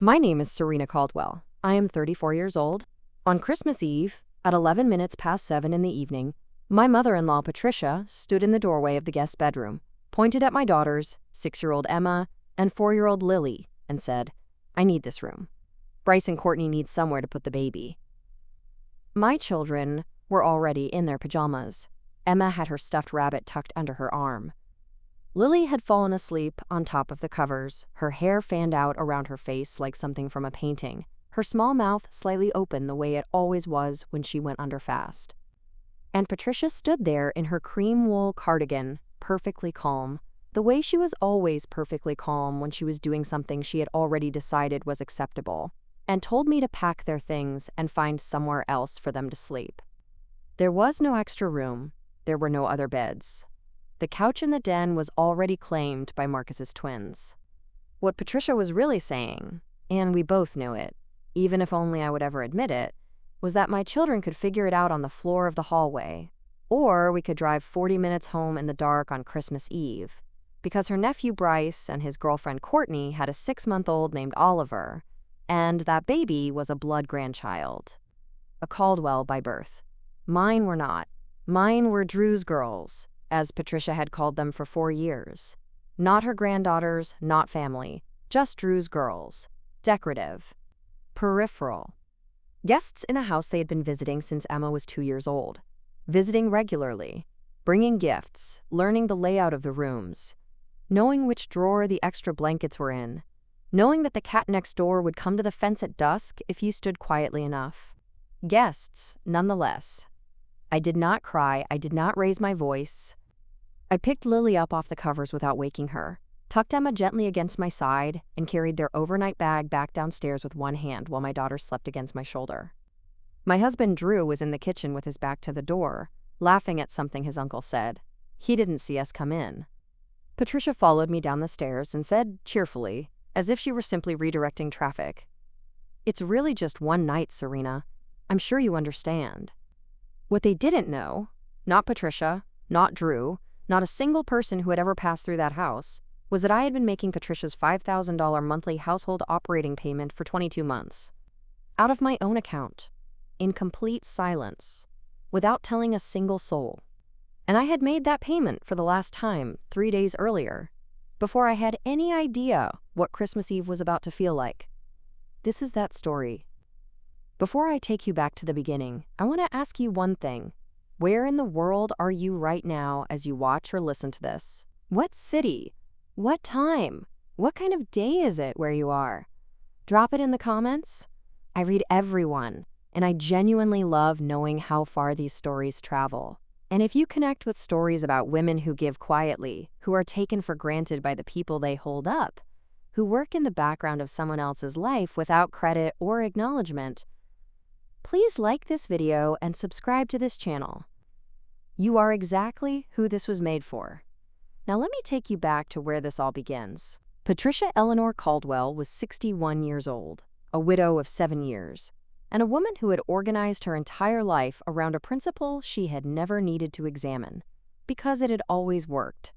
My name is Serena Caldwell. I am 34 years old. On Christmas Eve, at 11 minutes past 7 in the evening, my mother-in-law Patricia stood in the doorway of the guest bedroom, pointed at my daughters, 6-year-old Emma and 4-year-old Lily, and said, "I need this room. Bryce and Courtney need somewhere to put the baby." My children were already in their pajamas. Emma had her stuffed rabbit tucked under her arm. Lily had fallen asleep on top of the covers, her hair fanned out around her face like something from a painting, her small mouth slightly open the way it always was when she went under fast. And Patricia stood there in her cream wool cardigan, perfectly calm, the way she was always perfectly calm when she was doing something she had already decided was acceptable, and told me to pack their things and find somewhere else for them to sleep. There was no extra room. There were no other beds. The couch in the den was already claimed by Marcus's twins. What Patricia was really saying, and we both knew it, even if only I would ever admit it, was that my children could figure it out on the floor of the hallway, or we could drive 40 minutes home in the dark on Christmas Eve, because her nephew Bryce and his girlfriend Courtney had a 6-month-old named Oliver, and that baby was a blood grandchild, a Caldwell by birth. Mine were not. Mine were Drew's girls, as Patricia had called them for 4 years. Not her granddaughters, not family, just Drew's girls. Decorative. Peripheral. Guests in a house they had been visiting since Emma was 2 years old. Visiting regularly. Bringing gifts, learning the layout of the rooms. Knowing which drawer the extra blankets were in. Knowing that the cat next door would come to the fence at dusk if you stood quietly enough. Guests, nonetheless. I did not cry, I did not raise my voice. I picked Lily up off the covers without waking her, tucked Emma gently against my side, and carried their overnight bag back downstairs with one hand while my daughter slept against my shoulder. My husband Drew was in the kitchen with his back to the door, laughing at something his uncle said. He didn't see us come in. Patricia followed me down the stairs and said cheerfully, as if she were simply redirecting traffic, "It's really just one night, Serena. I'm sure you understand." What they didn't know, not Patricia, not Drew, not a single person who had ever passed through that house, was that I had been making Patricia's $5,000 monthly household operating payment for 22 months. Out of my own account, in complete silence, without telling a single soul. And I had made that payment for the last time 3 days earlier, before I had any idea what Christmas Eve was about to feel like. This is that story. Before I take you back to the beginning, I want to ask you one thing. Where in the world are you right now as you watch or listen to this? What city? What time? What kind of day is it where you are? Drop it in the comments. I read everyone, and I genuinely love knowing how far these stories travel. And if you connect with stories about women who give quietly, who are taken for granted by the people they hold up, who work in the background of someone else's life without credit or acknowledgement, please like this video and subscribe to this channel. You are exactly who this was made for. Now let me take you back to where this all begins. Patricia Eleanor Caldwell was 61 years old, a widow of 7 years, and a woman who had organized her entire life around a principle she had never needed to examine, because it had always worked,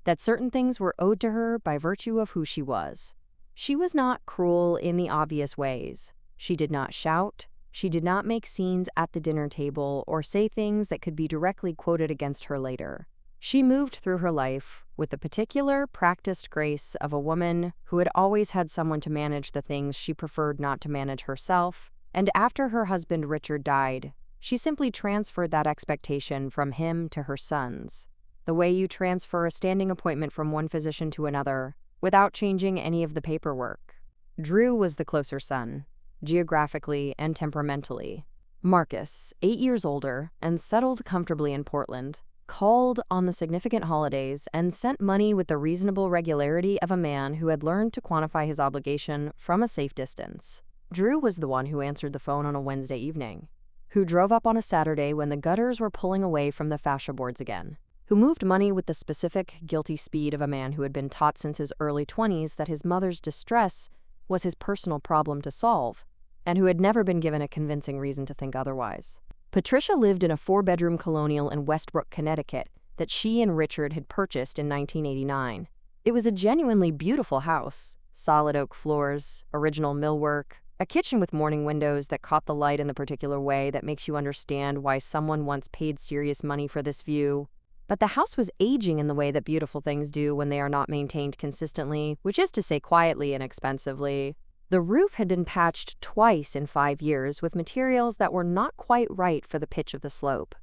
that certain things were owed to her by virtue of who she was. She was not cruel in the obvious ways. She did not shout. She did not make scenes at the dinner table or say things that could be directly quoted against her later. She moved through her life with the particular, practiced grace of a woman who had always had someone to manage the things she preferred not to manage herself, and after her husband Richard died, she simply transferred that expectation from him to her sons, the way you transfer a standing appointment from one physician to another without changing any of the paperwork. Drew was the closer son, geographically and temperamentally. Marcus, 8 years older and settled comfortably in Portland, called on the significant holidays and sent money with the reasonable regularity of a man who had learned to quantify his obligation from a safe distance. Drew was the one who answered the phone on a Wednesday evening, who drove up on a Saturday when the gutters were pulling away from the fascia boards again, who moved money with the specific, guilty speed of a man who had been taught since his early 20s that his mother's distress was his personal problem to solve, and who had never been given a convincing reason to think otherwise. Patricia lived in a 4-bedroom colonial in Westbrook, Connecticut that she and Richard had purchased in 1989. It was a genuinely beautiful house, solid oak floors, original millwork, a kitchen with morning windows that caught the light in the particular way that makes you understand why someone once paid serious money for this view. But the house was aging in the way that beautiful things do when they are not maintained consistently, which is to say quietly and expensively. The roof had been patched twice in 5 years with materials that were not quite right for the pitch of the slope.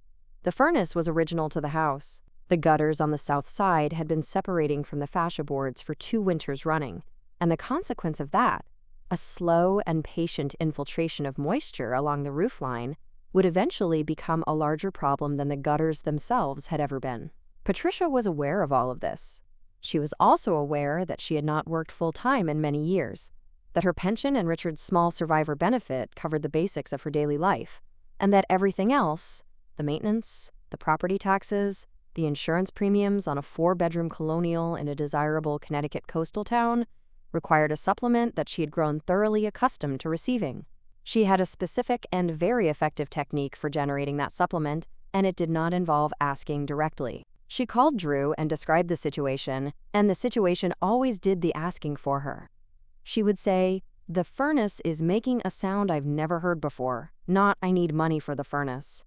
The furnace was original to the house. The gutters on the south side had been separating from the fascia boards for 2 winters running, and the consequence of that, a slow and patient infiltration of moisture along the roofline, would eventually become a larger problem than the gutters themselves had ever been. Patricia was aware of all of this. She was also aware that she had not worked full-time in many years, that her pension and Richard's small survivor benefit covered the basics of her daily life, and that everything else, the maintenance, the property taxes, the insurance premiums on a 4-bedroom colonial in a desirable Connecticut coastal town, required a supplement that she had grown thoroughly accustomed to receiving. She had a specific and very effective technique for generating that supplement, and it did not involve asking directly. She called Drew and described the situation, and the situation always did the asking for her. She would say, "The furnace is making a sound I've never heard before, not I need money for the furnace."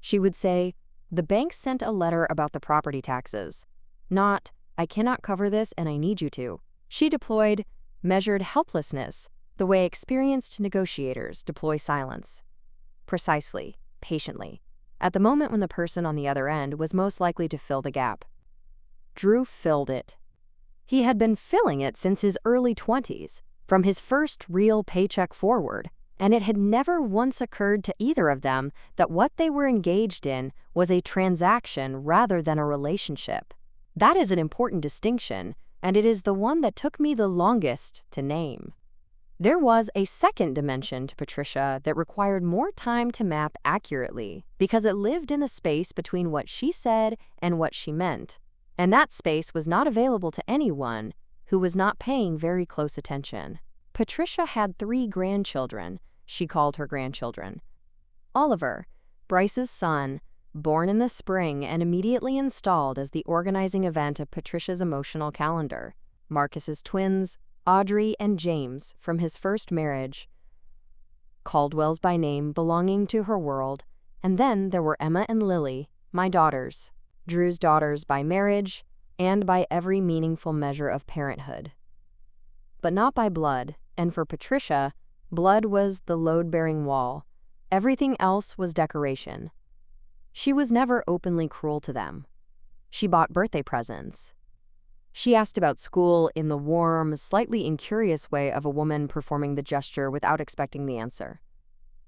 She would say, "The bank sent a letter about the property taxes," not "I cannot cover this and I need you to." She deployed measured helplessness, the way experienced negotiators deploy silence. Precisely, patiently, at the moment when the person on the other end was most likely to fill the gap. Drew filled it. He had been filling it since his early 20s, from his first real paycheck forward, and it had never once occurred to either of them that what they were engaged in was a transaction rather than a relationship. That is an important distinction, and it is the one that took me the longest to name. There was a second dimension to Patricia that required more time to map accurately because it lived in the space between what she said and what she meant, and that space was not available to anyone who was not paying very close attention. Patricia had 3 grandchildren. She called her grandchildren. Oliver, Bryce's son, born in the spring and immediately installed as the organizing event of Patricia's emotional calendar. Marcus's twins, Audrey and James, from his first marriage. Caldwell's by name, belonging to her world. And then there were Emma and Lily, my daughters. Drew's daughters by marriage and by every meaningful measure of parenthood. But not by blood, and for Patricia, blood was the load-bearing wall. Everything else was decoration. She was never openly cruel to them. She bought birthday presents. She asked about school in the warm, slightly incurious way of a woman performing the gesture without expecting the answer.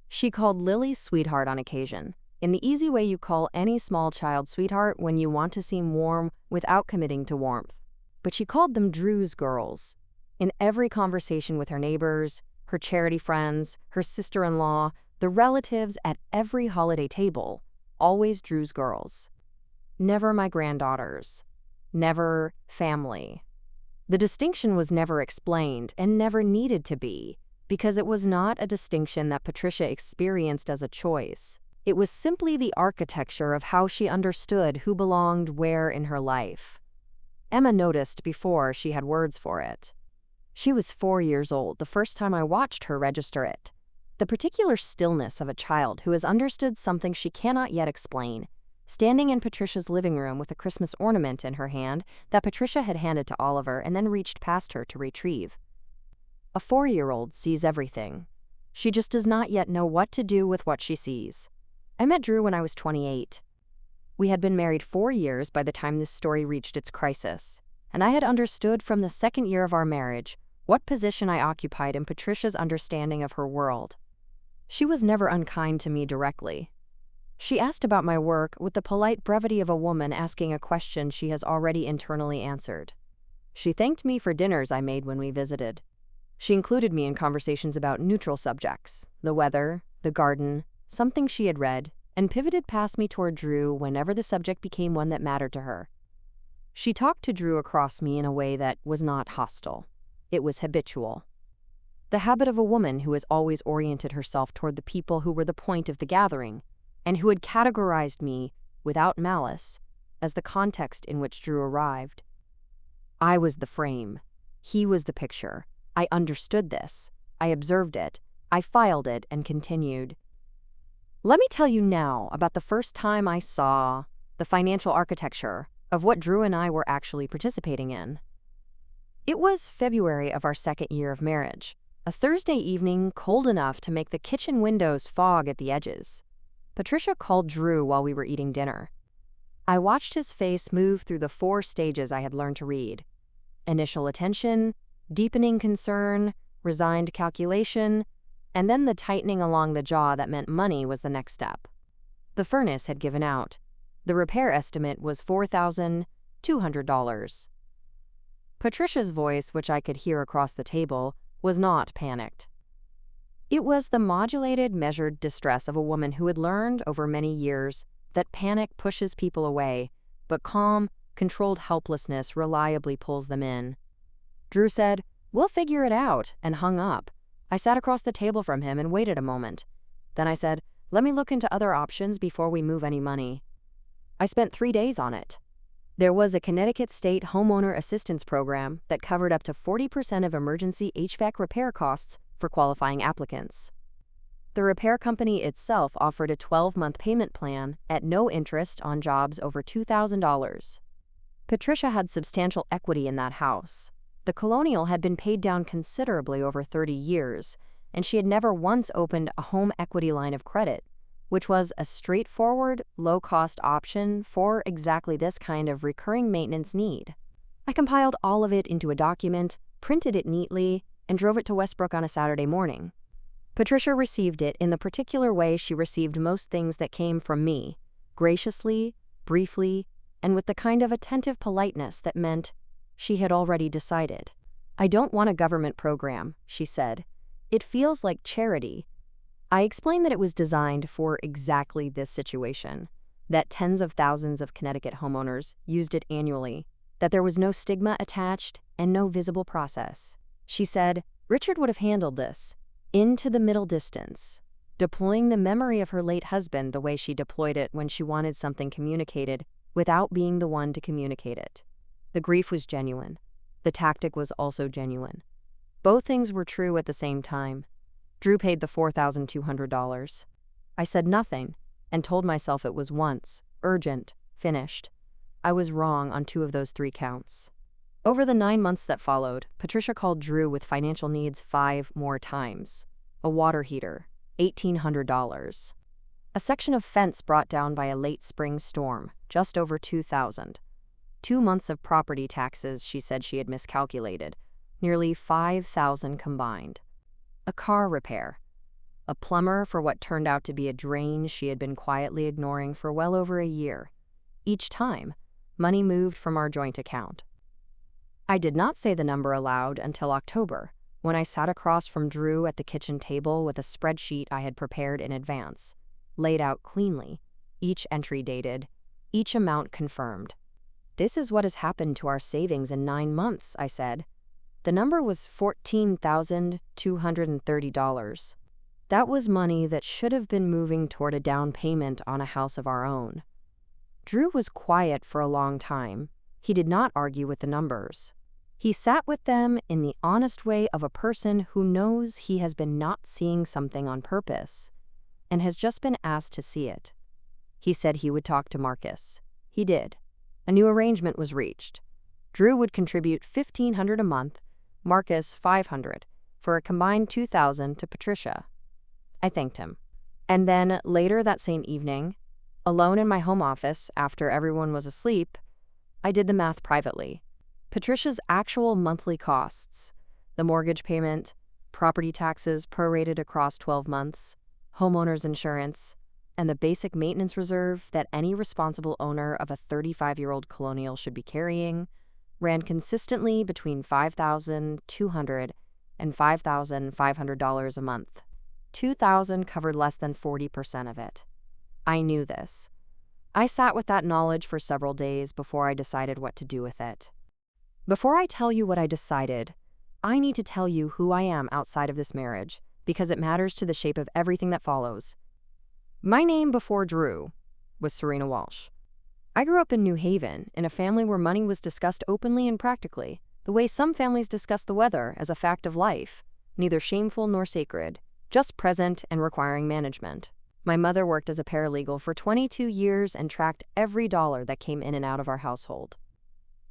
She called Lily sweetheart on occasion, in the easy way you call any small child sweetheart when you want to seem warm without committing to warmth. But she called them Drew's girls. In every conversation with her neighbors, her charity friends, her sister-in-law, the relatives at every holiday table, always Drew's girls. Never my granddaughters. Never family. The distinction was never explained and never needed to be, because it was not a distinction that Patricia experienced as a choice. It was simply the architecture of how she understood who belonged where in her life. Emma noticed before she had words for it. She was 4 years old the first time I watched her register it. The particular stillness of a child who has understood something she cannot yet explain, standing in Patricia's living room with a Christmas ornament in her hand that Patricia had handed to Oliver and then reached past her to retrieve. A 4-year-old sees everything. She just does not yet know what to do with what she sees. I met Drew when I was 28. We had been married 4 years by the time this story reached its crisis, and I had understood from the second year of our marriage what position I occupied in Patricia's understanding of her world. She was never unkind to me directly. She asked about my work with the polite brevity of a woman asking a question she has already internally answered. She thanked me for dinners I made when we visited. She included me in conversations about neutral subjects, the weather, the garden, something she had read, and pivoted past me toward Drew whenever the subject became one that mattered to her. She talked to Drew across me in a way that was not hostile. It was habitual. The habit of a woman who has always oriented herself toward the people who were the point of the gathering, and who had categorized me, without malice, as the context in which Drew arrived. I was the frame. He was the picture. I understood this. I observed it. I filed it and continued. Let me tell you now about the first time I saw the financial architecture of what Drew and I were actually participating in. It was February of our second year of marriage, a Thursday evening cold enough to make the kitchen windows fog at the edges. Patricia called Drew while we were eating dinner. I watched his face move through the 4 stages I had learned to read: initial attention, deepening concern, resigned calculation, and then the tightening along the jaw that meant money was the next step. The furnace had given out. The repair estimate was $4,200. Patricia's voice, which I could hear across the table, was not panicked. It was the modulated, measured distress of a woman who had learned over many years that panic pushes people away, but calm, controlled helplessness reliably pulls them in. Drew said, "We'll figure it out," and hung up. I sat across the table from him and waited a moment. Then I said, "Let me look into other options before we move any money." I spent 3 days on it. There was a Connecticut State Homeowner Assistance Program that covered up to 40% of emergency HVAC repair costs for qualifying applicants. The repair company itself offered a 12-month payment plan at no interest on jobs over $2,000. Patricia had substantial equity in that house. The Colonial had been paid down considerably over 30 years, and she had never once opened a home equity line of credit, which was a straightforward, low-cost option for exactly this kind of recurring maintenance need. I compiled all of it into a document, printed it neatly, and drove it to Westbrook on a Saturday morning. Patricia received it in the particular way she received most things that came from me, graciously, briefly, and with the kind of attentive politeness that meant she had already decided. "I don't want a government program," she said. "It feels like charity." I explained that it was designed for exactly this situation, that tens of thousands of Connecticut homeowners used it annually, that there was no stigma attached and no visible process. She said, "Richard would have handled this, into the middle distance, deploying the memory of her late husband the way she deployed it when she wanted something communicated without being the one to communicate it." The grief was genuine. The tactic was also genuine. Both things were true at the same time. Drew paid the $4,200. I said nothing and told myself it was once, urgent, finished. I was wrong on 2 of those 3 counts. Over the 9 months that followed, Patricia called Drew with financial needs 5 more times. A water heater, $1,800. A section of fence brought down by a late spring storm, just over $2,000. 2 months of property taxes she said she had miscalculated, nearly $5,000 combined. A car repair. A plumber for what turned out to be a drain she had been quietly ignoring for well over a year. Each time, money moved from our joint account. I did not say the number aloud until October, when I sat across from Drew at the kitchen table with a spreadsheet I had prepared in advance, laid out cleanly, each entry dated, each amount confirmed. "This is what has happened to our savings in 9 months, I said. The number was $14,230. That was money that should have been moving toward a down payment on a house of our own. Drew was quiet for a long time. He did not argue with the numbers. He sat with them in the honest way of a person who knows he has been not seeing something on purpose and has just been asked to see it. He said he would talk to Marcus. He did. A new arrangement was reached. Drew would contribute $1,500 a month, Marcus $500, for a combined $2,000 to Patricia. I thanked him. And then, later that same evening, alone in my home office after everyone was asleep, I did the math privately. Patricia's actual monthly costs, the mortgage payment, property taxes prorated across 12 months, homeowner's insurance, and the basic maintenance reserve that any responsible owner of a 35-year-old Colonial should be carrying, ran consistently between $5,200 and $5,500 a month. $2,000 covered less than 40% of it. I knew this. I sat with that knowledge for several days before I decided what to do with it. Before I tell you what I decided, I need to tell you who I am outside of this marriage, because it matters to the shape of everything that follows. My name before Drew was Serena Walsh. I grew up in New Haven, in a family where money was discussed openly and practically, the way some families discuss the weather as a fact of life, neither shameful nor sacred, just present and requiring management. My mother worked as a paralegal for 22 years and tracked every dollar that came in and out of our household.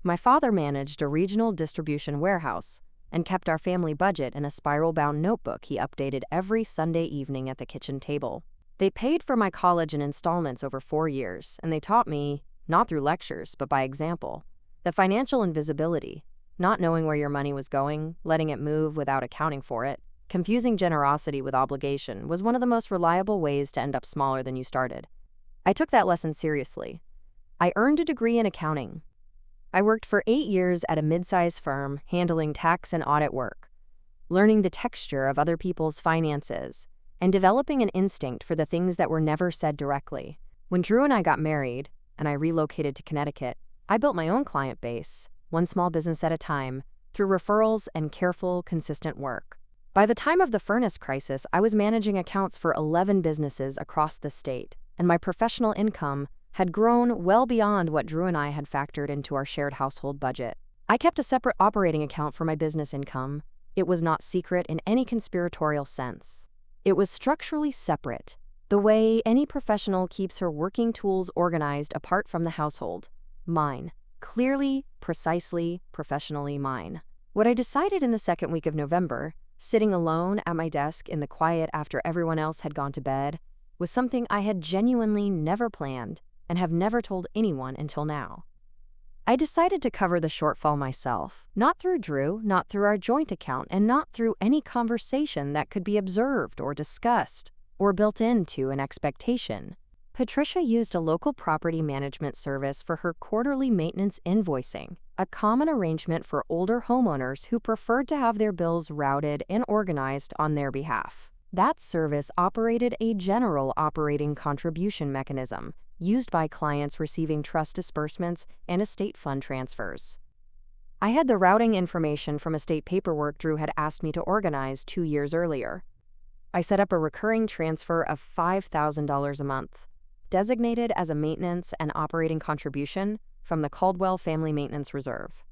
My father managed a regional distribution warehouse and kept our family budget in a spiral-bound notebook he updated every Sunday evening at the kitchen table. They paid for my college in installments over 4 years, and they taught me, not through lectures but by example, that financial invisibility, not knowing where your money was going, letting it move without accounting for it, confusing generosity with obligation, was one of the most reliable ways to end up smaller than you started. I took that lesson seriously. I earned a degree in accounting. I worked for 8 years at a mid-sized firm handling tax and audit work, learning the texture of other people's finances, and developing an instinct for the things that were never said directly. When Drew and I got married, and I relocated to Connecticut, I built my own client base, one small business at a time, through referrals and careful, consistent work. By the time of the furnace crisis, I was managing accounts for 11 businesses across the state, and my professional income had grown well beyond what Drew and I had factored into our shared household budget. I kept a separate operating account for my business income. It was not secret in any conspiratorial sense. It was structurally separate, the way any professional keeps her working tools organized apart from the household. Mine. Clearly, precisely, professionally mine. What I decided in the second week of November, sitting alone at my desk in the quiet after everyone else had gone to bed, was something I had genuinely never planned and have never told anyone until now. I decided to cover the shortfall myself, not through Drew, not through our joint account, and not through any conversation that could be observed or discussed or built into an expectation. Patricia used a local property management service for her quarterly maintenance invoicing, a common arrangement for older homeowners who preferred to have their bills routed and organized on their behalf. That service operated a general operating contribution mechanism used by clients receiving trust disbursements and estate fund transfers. I had the routing information from estate paperwork Drew had asked me to organize 2 years earlier. I set up a recurring transfer of $5,000 a month, designated as a maintenance and operating contribution from the Caldwell Family Maintenance Reserve.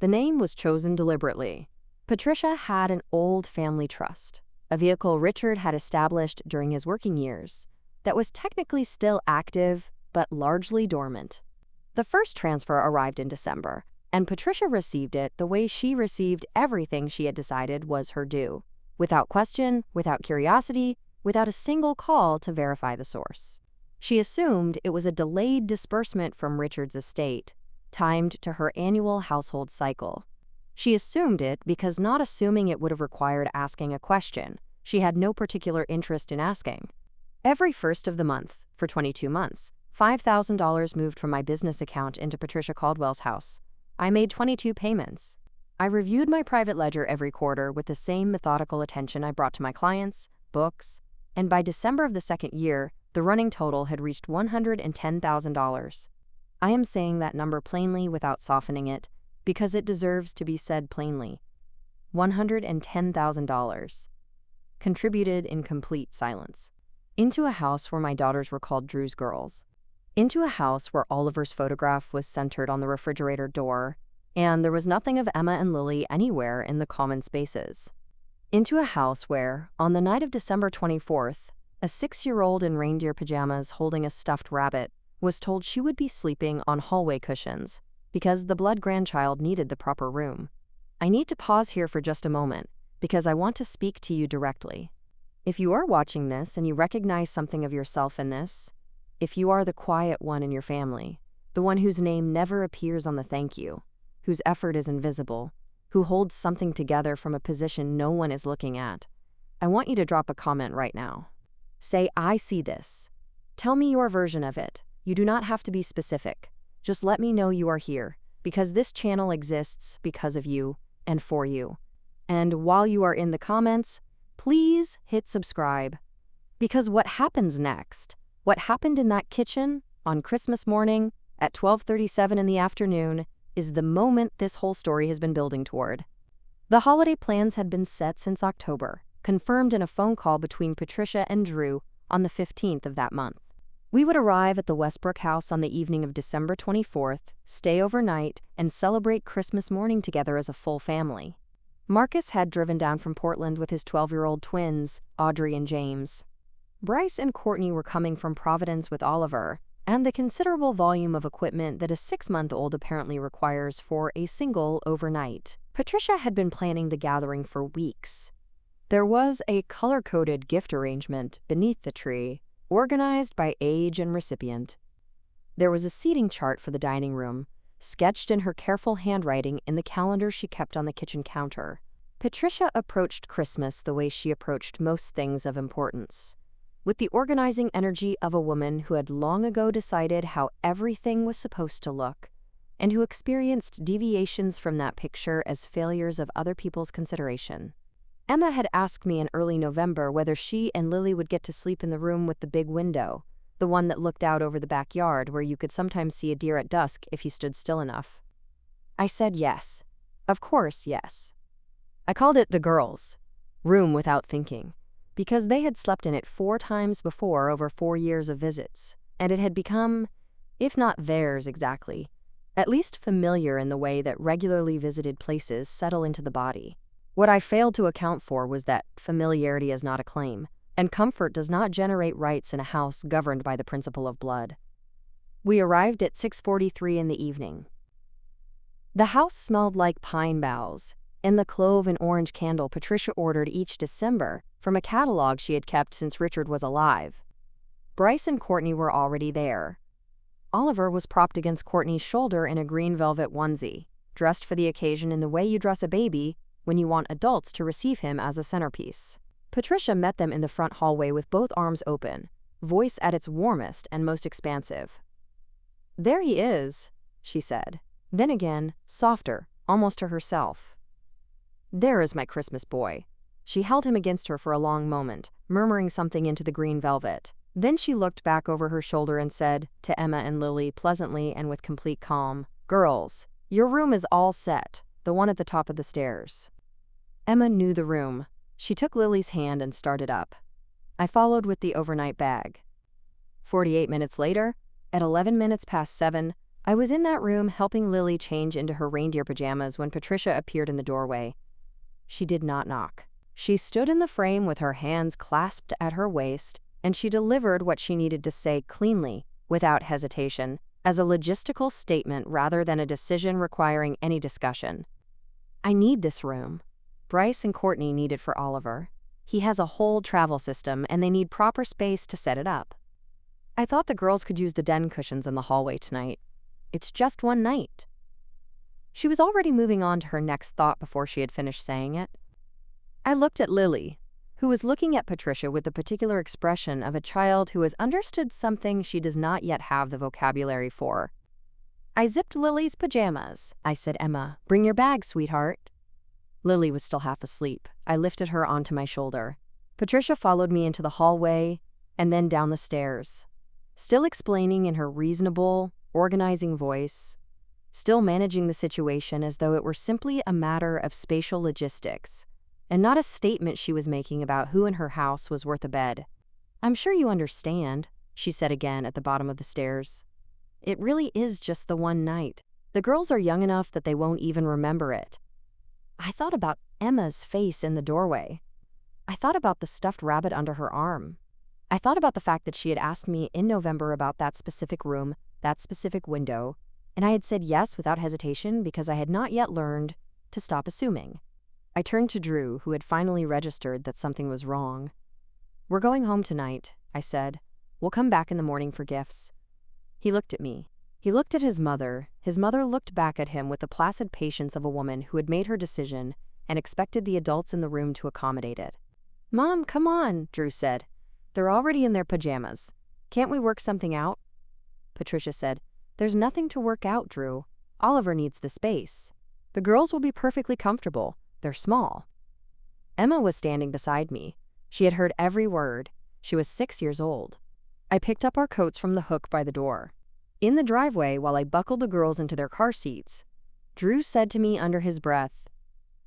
The name was chosen deliberately. Patricia had an old family trust, a vehicle Richard had established during his working years, that was technically still active, but largely dormant. The first transfer arrived in December, and Patricia received it the way she received everything she had decided was her due, without question, without curiosity, without a single call to verify the source. She assumed it was a delayed disbursement from Richard's estate, timed to her annual household cycle. She assumed it because, not assuming it would have required asking a question she had no particular interest in asking. Every first of the month, for 22 months, $5,000 moved from my business account into Patricia Caldwell's house. I made 22 payments. I reviewed my private ledger every quarter with the same methodical attention I brought to my clients, books, and by December of the second year, the running total had reached $110,000. I am saying that number plainly without softening it, because it deserves to be said plainly. $110,000. Contributed in complete silence. Into a house where my daughters were called Drew's girls. Into a house where Oliver's photograph was centered on the refrigerator door, and there was nothing of Emma and Lily anywhere in the common spaces. Into a house where, on the night of December 24th, a 6-year-old in reindeer pajamas holding a stuffed rabbit was told she would be sleeping on hallway cushions because the blood grandchild needed the proper room. I need to pause here for just a moment because I want to speak to you directly. If you are watching this and you recognize something of yourself in this, if you are the quiet one in your family, the one whose name never appears on the thank you, whose effort is invisible, who holds something together from a position no one is looking at, I want you to drop a comment right now. Say, I see this. Tell me your version of it. You do not have to be specific. Just let me know you are here, because this channel exists because of you and for you. And while you are in the comments, please hit subscribe. Because what happens next, what happened in that kitchen on Christmas morning at 12:37 in the afternoon, is the moment this whole story has been building toward. The holiday plans had been set since October, confirmed in a phone call between Patricia and Drew on the 15th of that month. We would arrive at the Westbrook house on the evening of December 24th, stay overnight, and celebrate Christmas morning together as a full family. Marcus had driven down from Portland with his 12-year-old twins, Audrey and James. Bryce and Courtney were coming from Providence with Oliver, and the considerable volume of equipment that a 6-month-old apparently requires for a single overnight. Patricia had been planning the gathering for weeks. There was a color-coded gift arrangement beneath the tree, organized by age and recipient. There was a seating chart for the dining room, sketched in her careful handwriting in the calendar she kept on the kitchen counter. Patricia approached Christmas the way she approached most things of importance, with the organizing energy of a woman who had long ago decided how everything was supposed to look, and who experienced deviations from that picture as failures of other people's consideration. Emma had asked me in early November whether she and Lily would get to sleep in the room with the big window, the one that looked out over the backyard where you could sometimes see a deer at dusk if you stood still enough. I said yes. Of course, yes. I called it the girls' room without thinking, because they had slept in it 4 times before over 4 years of visits, and it had become, if not theirs exactly, at least familiar in the way that regularly visited places settle into the body. What I failed to account for was that familiarity is not a claim, and comfort does not generate rights in a house governed by the principle of blood. We arrived at 6:43 in the evening. The house smelled like pine boughs, and the clove and orange candle Patricia ordered each December from a catalog she had kept since Richard was alive. Bryce and Courtney were already there. Oliver was propped against Courtney's shoulder in a green velvet onesie, dressed for the occasion in the way you dress a baby when you want adults to receive him as a centerpiece. Patricia met them in the front hallway with both arms open, voice at its warmest and most expansive. "There he is," she said. Then again, softer, almost to herself. "There is my Christmas boy." She held him against her for a long moment, murmuring something into the green velvet. Then she looked back over her shoulder and said, to Emma and Lily pleasantly and with complete calm, "Girls, your room is all set, the one at the top of the stairs." Emma knew the room. She took Lily's hand and started up. I followed with the overnight bag. 48 minutes later, at 11 minutes past 7, I was in that room helping Lily change into her reindeer pajamas when Patricia appeared in the doorway. She did not knock. She stood in the frame with her hands clasped at her waist, and she delivered what she needed to say cleanly, without hesitation, as a logistical statement rather than a decision requiring any discussion. "I need this room. Bryce and Courtney need it for Oliver. He has a whole travel system, and they need proper space to set it up. I thought the girls could use the den cushions in the hallway tonight. It's just one night." She was already moving on to her next thought before she had finished saying it. I looked at Lily, who was looking at Patricia with the particular expression of a child who has understood something she does not yet have the vocabulary for. "I zipped Lily's pajamas." I said, "Emma, bring your bag, sweetheart." Lily was still half asleep. I lifted her onto my shoulder. Patricia followed me into the hallway and then down the stairs, still explaining in her reasonable, organizing voice, still managing the situation as though it were simply a matter of spatial logistics, and not a statement she was making about who in her house was worth a bed. "I'm sure you understand," she said again at the bottom of the stairs. "It really is just the one night. The girls are young enough that they won't even remember it." I thought about Emma's face in the doorway. I thought about the stuffed rabbit under her arm. I thought about the fact that she had asked me in November about that specific room, that specific window, and I had said yes without hesitation because I had not yet learned to stop assuming. I turned to Drew, who had finally registered that something was wrong. "We're going home tonight," I said. "We'll come back in the morning for gifts." He looked at me. He looked at his mother. His mother looked back at him with the placid patience of a woman who had made her decision and expected the adults in the room to accommodate it. "Mom, come on," Drew said. "They're already in their pajamas. Can't we work something out?" Patricia said, "There's nothing to work out, Drew. Oliver needs the space. The girls will be perfectly comfortable. They're small." Emma was standing beside me. She had heard every word. She was 6 years old. I picked up our coats from the hook by the door. In the driveway, while I buckled the girls into their car seats, Drew said to me under his breath,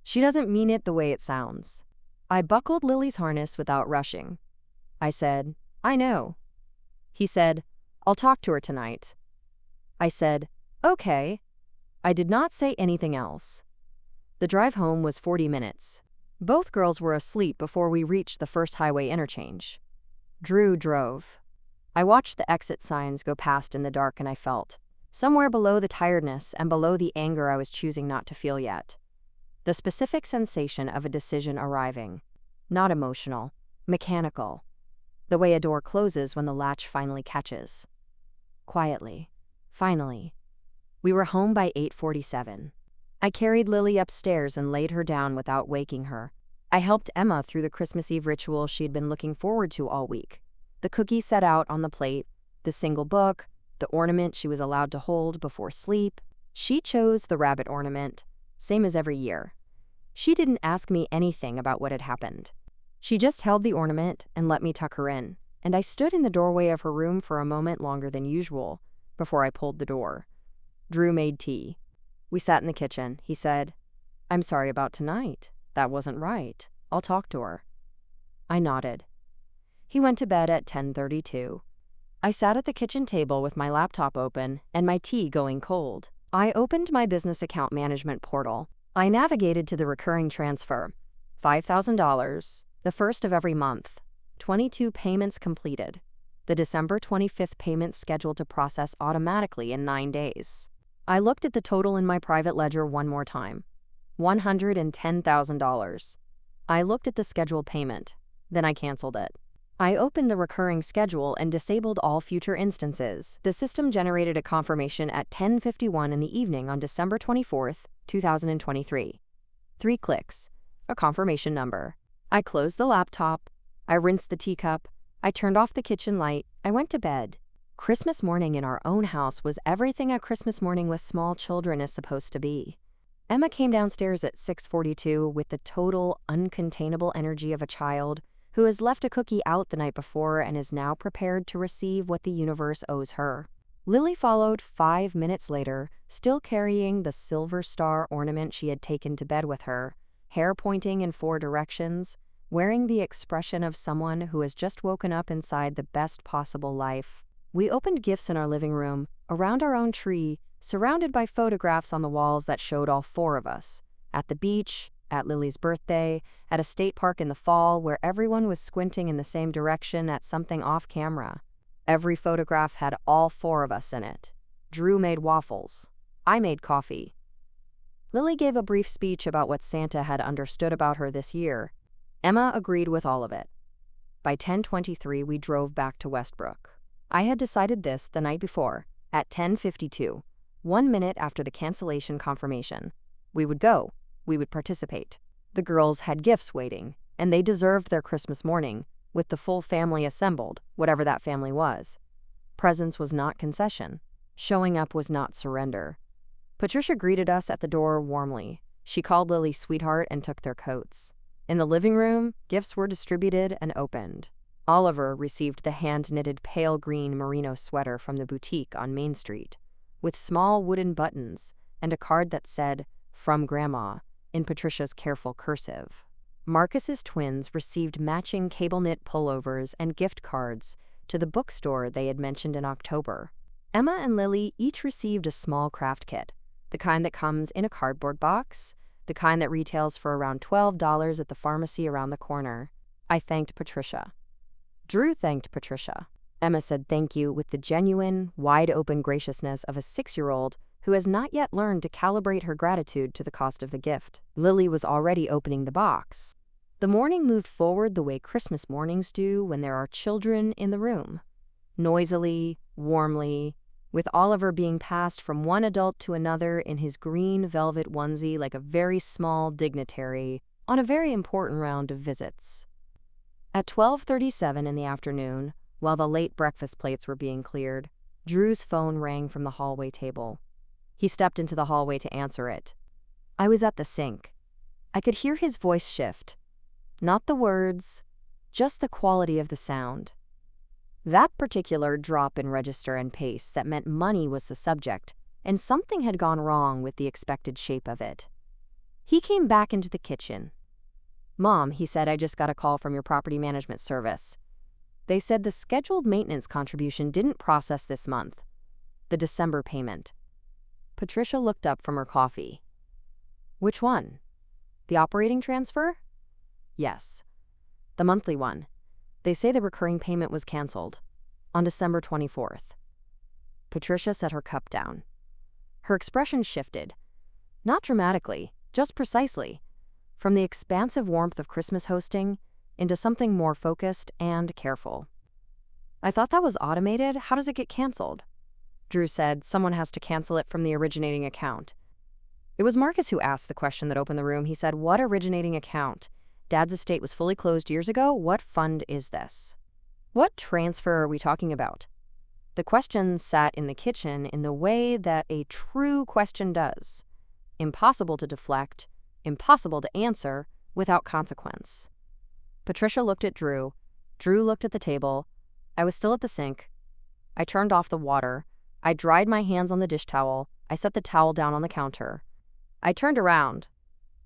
"She doesn't mean it the way it sounds." I buckled Lily's harness without rushing. I said, "I know." He said, I'll talk to her tonight. I said, okay. I did not say anything else. The drive home was 40 minutes. Both girls were asleep before we reached the first highway interchange. Drew drove. I watched the exit signs go past in the dark and I felt, somewhere below the tiredness and below the anger I was choosing not to feel yet, the specific sensation of a decision arriving. Not emotional, mechanical. The way a door closes when the latch finally catches. Quietly. Finally. We were home by 8:47. I carried Lily upstairs and laid her down without waking her. I helped Emma through the Christmas Eve ritual she'd been looking forward to all week. The cookie set out on the plate, the single book, the ornament she was allowed to hold before sleep. She chose the rabbit ornament, same as every year. She didn't ask me anything about what had happened. She just held the ornament and let me tuck her in, and I stood in the doorway of her room for a moment longer than usual before I pulled the door. Drew made tea. We sat in the kitchen. He said, "I'm sorry about tonight. That wasn't right. I'll talk to her." I nodded. He went to bed at 10:32. I sat at the kitchen table with my laptop open and my tea going cold. I opened my business account management portal. I navigated to the recurring transfer. $5,000, the first of every month. 22 payments completed. The December 25th payment scheduled to process automatically in 9 days. I looked at the total in my private ledger one more time. $110,000. I looked at the scheduled payment. Then I canceled it. I opened the recurring schedule and disabled all future instances. The system generated a confirmation at 10:51 in the evening on December 24th, 2023. 3 clicks. A confirmation number. I closed the laptop. I rinsed the teacup. I turned off the kitchen light. I went to bed. Christmas morning in our own house was everything a Christmas morning with small children is supposed to be. Emma came downstairs at 6:42 with the total, uncontainable energy of a child who has left a cookie out the night before and is now prepared to receive what the universe owes her. Lily followed 5 minutes later, still carrying the silver star ornament she had taken to bed with her, hair pointing in 4 directions, wearing the expression of someone who has just woken up inside the best possible life. We opened gifts in our living room, around our own tree, surrounded by photographs on the walls that showed all 4 of us, at the beach, at Lily's birthday, at a state park in the fall where everyone was squinting in the same direction at something off camera. Every photograph had all 4 of us in it. Drew made waffles. I made coffee. Lily gave a brief speech about what Santa had understood about her this year. Emma agreed with all of it. By 10:23, we drove back to Westbrook. I had decided this the night before, at 10:52, 1 minute after the cancellation confirmation. We would go. We would participate. The girls had gifts waiting, and they deserved their Christmas morning, with the full family assembled, whatever that family was. Presence was not concession. Showing up was not surrender. Patricia greeted us at the door warmly. She called Lily sweetheart and took their coats. In the living room, gifts were distributed and opened. Oliver received the hand-knitted pale green merino sweater from the boutique on Main Street, with small wooden buttons and a card that said, "From Grandma," in Patricia's careful cursive. Marcus's twins received matching cable-knit pullovers and gift cards to the bookstore they had mentioned in October. Emma and Lily each received a small craft kit, the kind that comes in a cardboard box, the kind that retails for around $12 at the pharmacy around the corner. I thanked Patricia. Drew thanked Patricia. Emma said thank you with the genuine, wide-open graciousness of a 6-year-old who has not yet learned to calibrate her gratitude to the cost of the gift. Lily was already opening the box. The morning moved forward the way Christmas mornings do when there are children in the room. Noisily, warmly, with Oliver being passed from one adult to another in his green velvet onesie like a very small dignitary on a very important round of visits. At 12:37 in the afternoon, while the late breakfast plates were being cleared, Drew's phone rang from the hallway table. He stepped into the hallway to answer it. I was at the sink. I could hear his voice shift. Not the words, just the quality of the sound. That particular drop in register and pace that meant money was the subject, and something had gone wrong with the expected shape of it. He came back into the kitchen. "Mom," he said, "I just got a call from your property management service. They said the scheduled maintenance contribution didn't process this month. The December payment. Patricia looked up from her coffee. Which one? The operating transfer? Yes. The monthly one. They say the recurring payment was canceled on December 24th. Patricia set her cup down. Her expression shifted. Not dramatically, just precisely. From the expansive warmth of Christmas hosting into something more focused and careful. I thought that was automated. How does it get canceled? Drew said someone has to cancel it from the originating account. It was Marcus who asked the question that opened the room. He said, "What originating account? Dad's estate was fully closed years ago. What fund is this? What transfer are we talking about?" The question sat in the kitchen in the way that a true question does. Impossible to deflect, impossible to answer without consequence. Patricia looked at Drew. Drew looked at the table. I was still at the sink. I turned off the water. I dried my hands on the dish towel. I set the towel down on the counter. I turned around.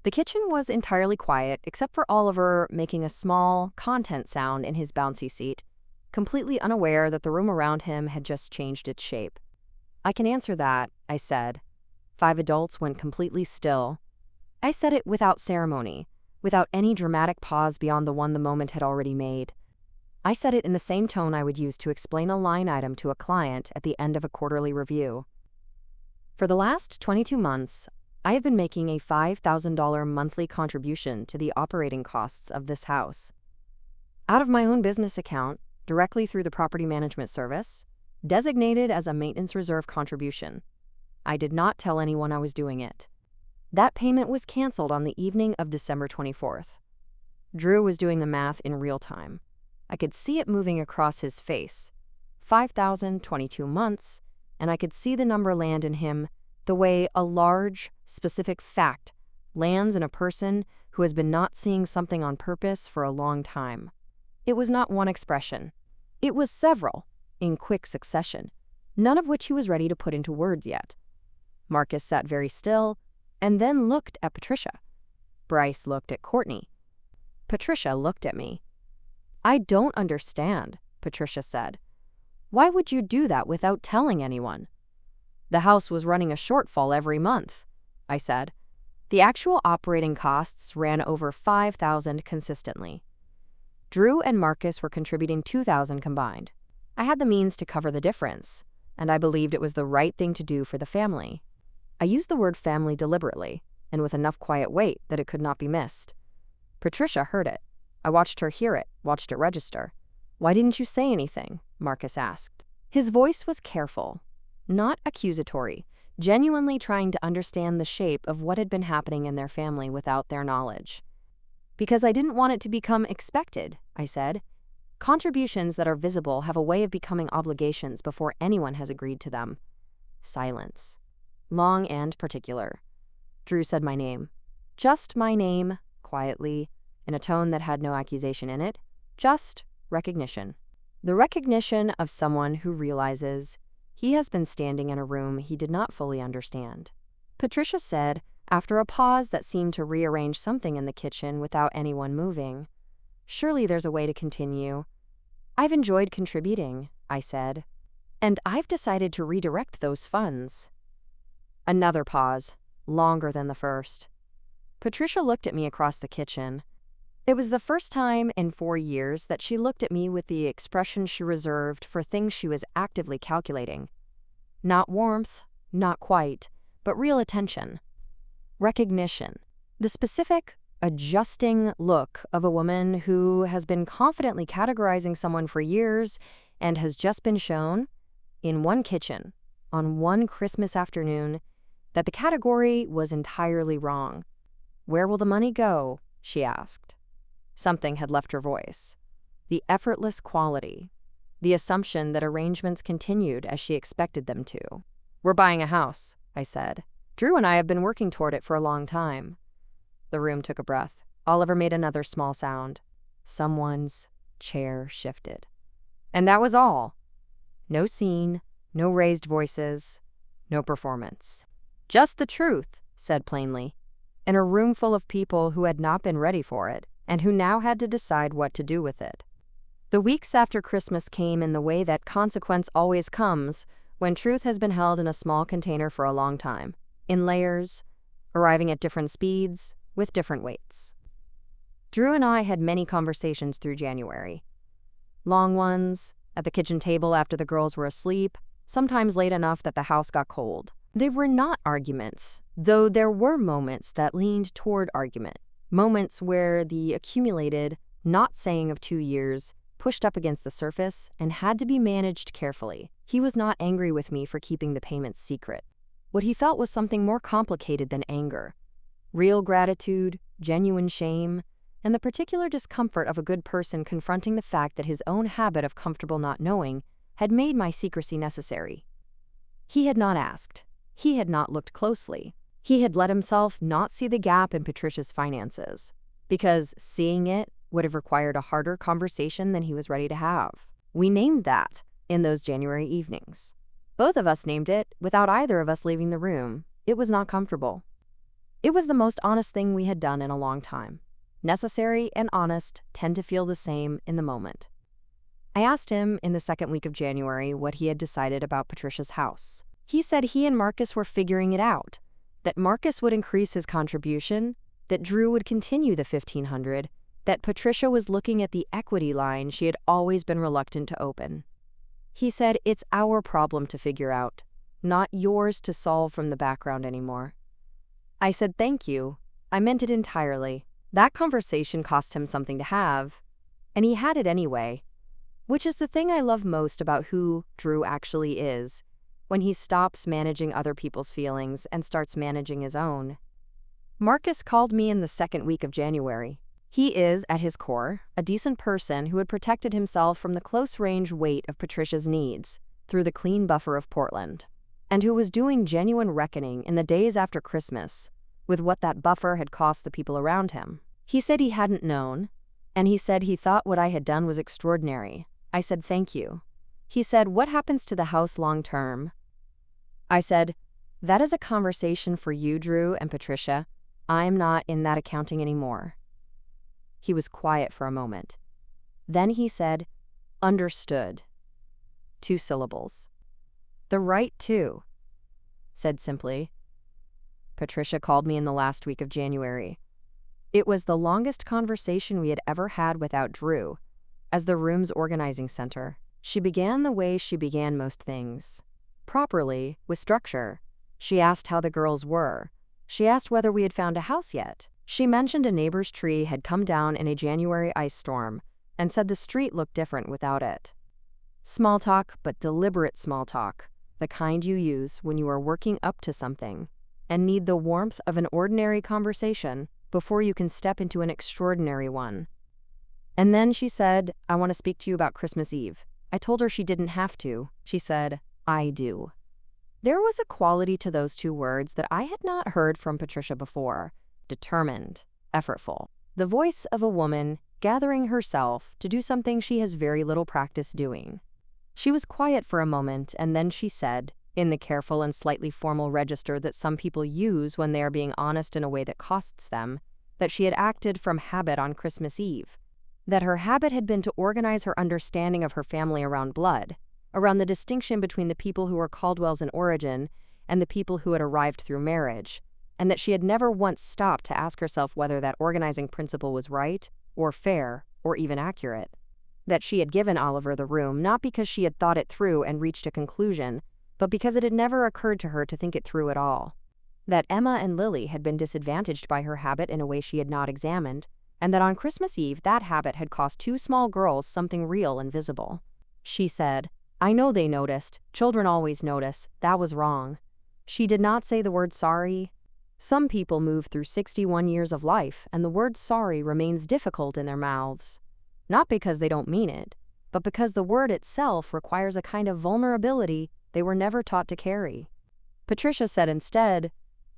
The kitchen was entirely quiet, except for Oliver making a small content sound in his bouncy seat, completely unaware that the room around him had just changed its shape. "I can answer that," I said. 5 adults went completely still. I said it without ceremony, without any dramatic pause beyond the one the moment had already made. I said it in the same tone I would use to explain a line item to a client at the end of a quarterly review. For the last 22 months, I have been making a $5,000 monthly contribution to the operating costs of this house. Out of my own business account, directly through the property management service, designated as a maintenance reserve contribution. I did not tell anyone I was doing it. That payment was canceled on the evening of December 24th. Drew was doing the math in real time. I could see it moving across his face. 5,022 months, and I could see the number land in him the way a large, specific fact lands in a person who has been not seeing something on purpose for a long time. It was not one expression. It was several, in quick succession, none of which he was ready to put into words yet. Marcus sat very still, and then looked at Patricia. Bryce looked at Courtney. Patricia looked at me. "I don't understand," Patricia said. "Why would you do that without telling anyone?" "The house was running a shortfall every month," I said. "The actual operating costs ran over $5,000 consistently. Drew and Marcus were contributing $2,000 combined. I had the means to cover the difference, and I believed it was the right thing to do for the family." I used the word family deliberately, and with enough quiet weight that it could not be missed. Patricia heard it. I watched her hear it, watched it register. "Why didn't you say anything?" Marcus asked. His voice was careful, not accusatory, genuinely trying to understand the shape of what had been happening in their family without their knowledge. "Because I didn't want it to become expected," I said. "Contributions that are visible have a way of becoming obligations before anyone has agreed to them." Silence. Long and particular. Drew said my name. Just my name, quietly, in a tone that had no accusation in it. Just recognition. The recognition of someone who realizes he has been standing in a room he did not fully understand. Patricia said, after a pause that seemed to rearrange something in the kitchen without anyone moving, "Surely there's a way to continue." "I've enjoyed contributing," I said, "and I've decided to redirect those funds." Another pause, longer than the first. Patricia looked at me across the kitchen. It was the first time in 4 years that she looked at me with the expression she reserved for things she was actively calculating. Not warmth, not quite, but real attention. Recognition. The specific, adjusting look of a woman who has been confidently categorizing someone for years and has just been shown, in one kitchen, on one Christmas afternoon, that the category was entirely wrong. "Where will the money go?" she asked. Something had left her voice. The effortless quality. The assumption that arrangements continued as she expected them to. "We're buying a house," I said. "Drew and I have been working toward it for a long time." The room took a breath. Oliver made another small sound. Someone's chair shifted. And that was all. No scene, no raised voices, no performance. "Just the truth," said plainly, in a room full of people who had not been ready for it and who now had to decide what to do with it. The weeks after Christmas came in the way that consequence always comes when truth has been held in a small container for a long time, in layers, arriving at different speeds, with different weights. Drew and I had many conversations through January. Long ones, at the kitchen table after the girls were asleep, sometimes late enough that the house got cold. They were not arguments, though there were moments that leaned toward argument. Moments where the accumulated, not saying of 2 years, pushed up against the surface and had to be managed carefully. He was not angry with me for keeping the payments secret. What he felt was something more complicated than anger. Real gratitude, genuine shame, and the particular discomfort of a good person confronting the fact that his own habit of comfortable not knowing had made my secrecy necessary. He had not asked. He had not looked closely. He had let himself not see the gap in Patricia's finances, because seeing it would have required a harder conversation than he was ready to have. We named that in those January evenings. Both of us named it without either of us leaving the room. It was not comfortable. It was the most honest thing we had done in a long time. Necessary and honest tend to feel the same in the moment. I asked him in the second week of January what he had decided about Patricia's house. He said he and Marcus were figuring it out, that Marcus would increase his contribution, that Drew would continue the $1,500, that Patricia was looking at the equity line she had always been reluctant to open. He said it's our problem to figure out, not yours to solve from the background anymore. I said thank you. I meant it entirely. That conversation cost him something to have, and he had it anyway, which is the thing I love most about who Drew actually is, when he stops managing other people's feelings and starts managing his own. Marcus called me in the second week of January. He is, at his core, a decent person who had protected himself from the close-range weight of Patricia's needs through the clean buffer of Portland, and who was doing genuine reckoning in the days after Christmas with what that buffer had cost the people around him. He said he hadn't known, and he said he thought what I had done was extraordinary. I said thank you. He said, what happens to the house long term? I said, that is a conversation for you, Drew and Patricia. I'm not in that accounting anymore. He was quiet for a moment. Then he said, understood. 2 syllables. The right to, said simply. Patricia called me in the last week of January. It was the longest conversation we had ever had without Drew, as the room's organizing center. She began the way she began most things. Properly, with structure. She asked how the girls were. She asked whether we had found a house yet. She mentioned a neighbor's tree had come down in a January ice storm and said the street looked different without it. Small talk, but deliberate small talk, the kind you use when you are working up to something and need the warmth of an ordinary conversation before you can step into an extraordinary one. And then she said, I want to speak to you about Christmas Eve. I told her she didn't have to. She said, I do. There was a quality to those 2 words that I had not heard from Patricia before. Determined, effortful. The voice of a woman gathering herself to do something she has very little practice doing. She was quiet for a moment, and then she said, in the careful and slightly formal register that some people use when they are being honest in a way that costs them, that she had acted from habit on Christmas Eve, that her habit had been to organize her understanding of her family around blood, around the distinction between the people who were Caldwells in origin and the people who had arrived through marriage, and that she had never once stopped to ask herself whether that organizing principle was right, or fair, or even accurate. That she had given Oliver the room not because she had thought it through and reached a conclusion, but because it had never occurred to her to think it through at all. That Emma and Lily had been disadvantaged by her habit in a way she had not examined, and that on Christmas Eve that habit had cost 2 small girls something real and visible. She said, I know they noticed. Children always notice. That was wrong. She did not say the word sorry. Some people move through 61 years of life, and the word sorry remains difficult in their mouths. Not because they don't mean it, but because the word itself requires a kind of vulnerability they were never taught to carry. Patricia said instead,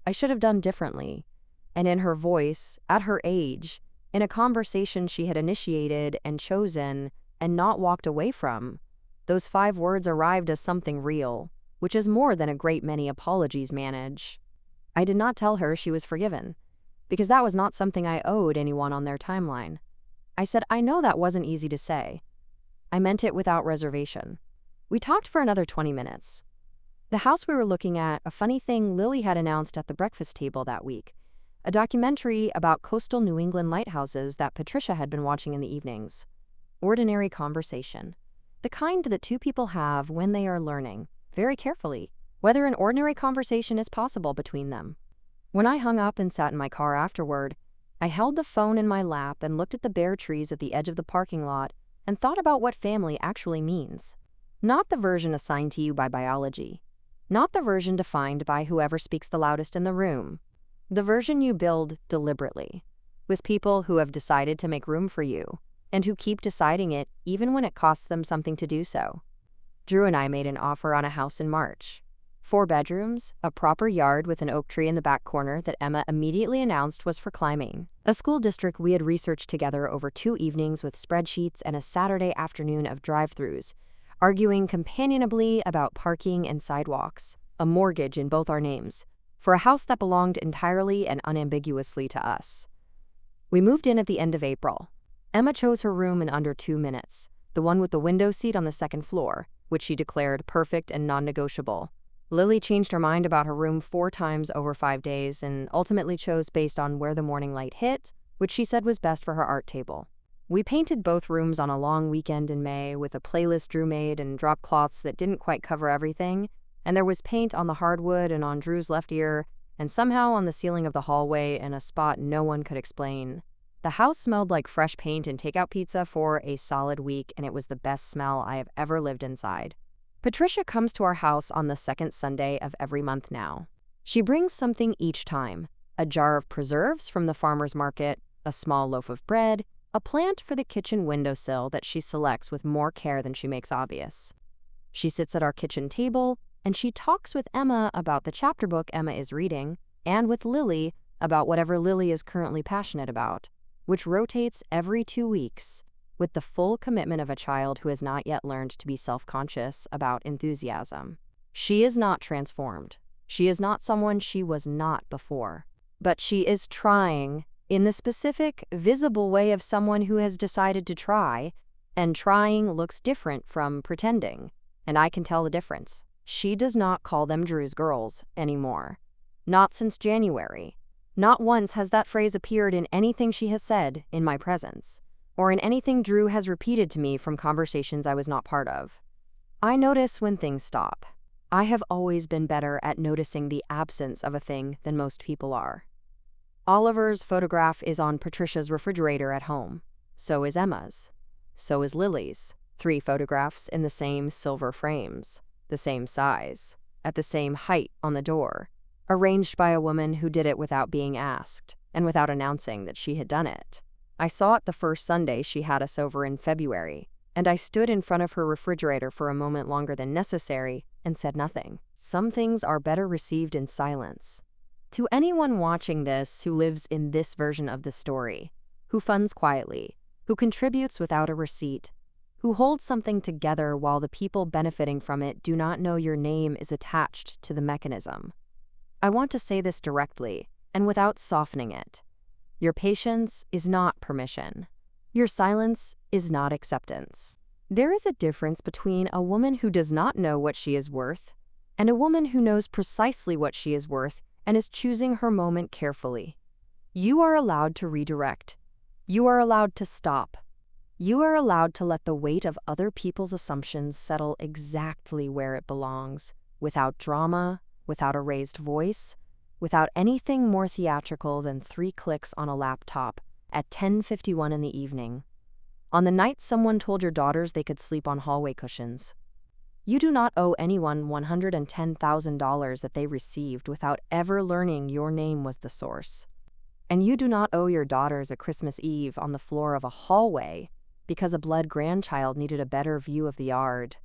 I should have done differently. And in her voice, at her age, in a conversation she had initiated and chosen and not walked away from, those 5 words arrived as something real, which is more than a great many apologies manage. I did not tell her she was forgiven, because that was not something I owed anyone on their timeline. I said, I know that wasn't easy to say. I meant it without reservation. We talked for another 20 minutes. The house we were looking at, a funny thing Lily had announced at the breakfast table that week. A documentary about coastal New England lighthouses that Patricia had been watching in the evenings. Ordinary conversation. The kind that two people have when they are learning, very carefully, whether an ordinary conversation is possible between them. When I hung up and sat in my car afterward, I held the phone in my lap and looked at the bare trees at the edge of the parking lot and thought about what family actually means. Not the version assigned to you by biology. Not the version defined by whoever speaks the loudest in the room. The version you build deliberately, with people who have decided to make room for you, and who keep deciding it even when it costs them something to do so. Drew and I made an offer on a house in March. 4 bedrooms, a proper yard with an oak tree in the back corner that Emma immediately announced was for climbing. A school district we had researched together over 2 evenings with spreadsheets and a Saturday afternoon of drive-thrus, arguing companionably about parking and sidewalks, a mortgage in both our names, for a house that belonged entirely and unambiguously to us. We moved in at the end of April. Emma chose her room in under 2 minutes, the one with the window seat on the 2nd floor, which she declared perfect and non-negotiable. Lily changed her mind about her room 4 times over 5 days and ultimately chose based on where the morning light hit, which she said was best for her art table. We painted both rooms on a long weekend in May with a playlist Drew made and drop cloths that didn't quite cover everything, and there was paint on the hardwood and on Drew's left ear, and somehow on the ceiling of the hallway in a spot no one could explain. The house smelled like fresh paint and takeout pizza for a solid week, and it was the best smell I have ever lived inside. Patricia comes to our house on the 2nd Sunday of every month now. She brings something each time: a jar of preserves from the farmer's market, a small loaf of bread, a plant for the kitchen windowsill that she selects with more care than she makes obvious. She sits at our kitchen table, and she talks with Emma about the chapter book Emma is reading, and with Lily about whatever Lily is currently passionate about, which rotates every 2 weeks, with the full commitment of a child who has not yet learned to be self-conscious about enthusiasm. She is not transformed. She is not someone she was not before. But she is trying, in the specific, visible way of someone who has decided to try, and trying looks different from pretending, and I can tell the difference. She does not call them Drew's girls anymore. Not since January. Not once has that phrase appeared in anything she has said in my presence, or in anything Drew has repeated to me from conversations I was not part of. I notice when things stop. I have always been better at noticing the absence of a thing than most people are. Oliver's photograph is on Patricia's refrigerator at home. So is Emma's. So is Lily's. 3 photographs in the same silver frames, the same size, at the same height on the door, arranged by a woman who did it without being asked and without announcing that she had done it. I saw it the first Sunday she had us over in February, and I stood in front of her refrigerator for a moment longer than necessary and said nothing. Some things are better received in silence. To anyone watching this who lives in this version of the story, who funds quietly, who contributes without a receipt, who holds something together while the people benefiting from it do not know your name is attached to the mechanism, I want to say this directly and without softening it. Your patience is not permission. Your silence is not acceptance. There is a difference between a woman who does not know what she is worth and a woman who knows precisely what she is worth and is choosing her moment carefully. You are allowed to redirect. You are allowed to stop. You are allowed to let the weight of other people's assumptions settle exactly where it belongs, without drama, without a raised voice, without anything more theatrical than 3 clicks on a laptop at 10:51 in the evening, on the night someone told your daughters they could sleep on hallway cushions. You do not owe anyone $110,000 that they received without ever learning your name was the source. And you do not owe your daughters a Christmas Eve on the floor of a hallway because a blood grandchild needed a better view of the yard.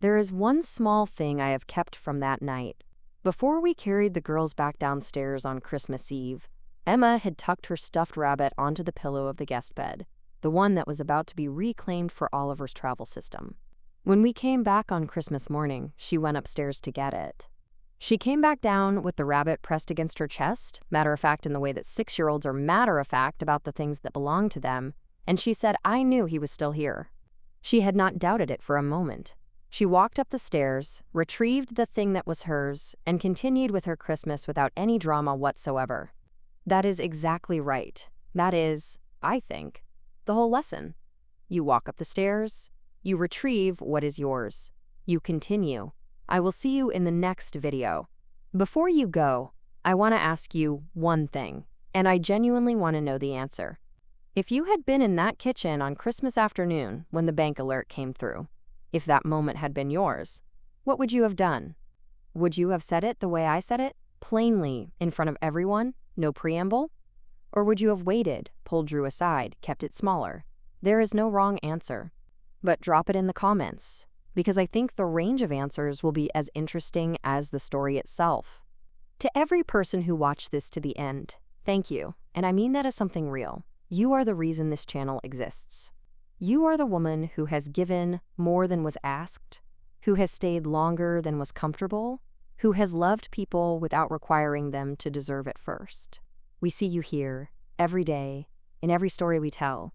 There is one small thing I have kept from that night. Before we carried the girls back downstairs on Christmas Eve, Emma had tucked her stuffed rabbit onto the pillow of the guest bed, the one that was about to be reclaimed for Oliver's travel system. When we came back on Christmas morning, she went upstairs to get it. She came back down with the rabbit pressed against her chest, matter-of-fact in the way that 6-year-olds are matter-of-fact about the things that belong to them, and she said I knew he was still here. She had not doubted it for a moment. She walked up the stairs, retrieved the thing that was hers, and continued with her Christmas without any drama whatsoever. That is exactly right. That is, I think, the whole lesson. You walk up the stairs, you retrieve what is yours. You continue. I will see you in the next video. Before you go, I want to ask you one thing, and I genuinely want to know the answer. If you had been in that kitchen on Christmas afternoon when the bank alert came through, if that moment had been yours, what would you have done? Would you have said it the way I said it, plainly, in front of everyone, no preamble? Or would you have waited, pulled Drew aside, kept it smaller? There is no wrong answer. But drop it in the comments, because I think the range of answers will be as interesting as the story itself. To every person who watched this to the end, thank you, and I mean that as something real. You are the reason this channel exists. You are the woman who has given more than was asked, who has stayed longer than was comfortable, who has loved people without requiring them to deserve it first. We see you here, every day, in every story we tell.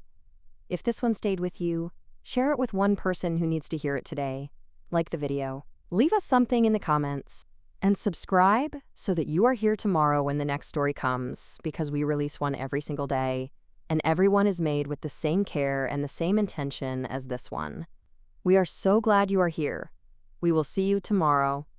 If this one stayed with you, share it with one person who needs to hear it today. Like the video, leave us something in the comments, and subscribe so that you are here tomorrow when the next story comes, because we release one every single day, and everyone is made with the same care and the same intention as this one. We are so glad you are here. We will see you tomorrow.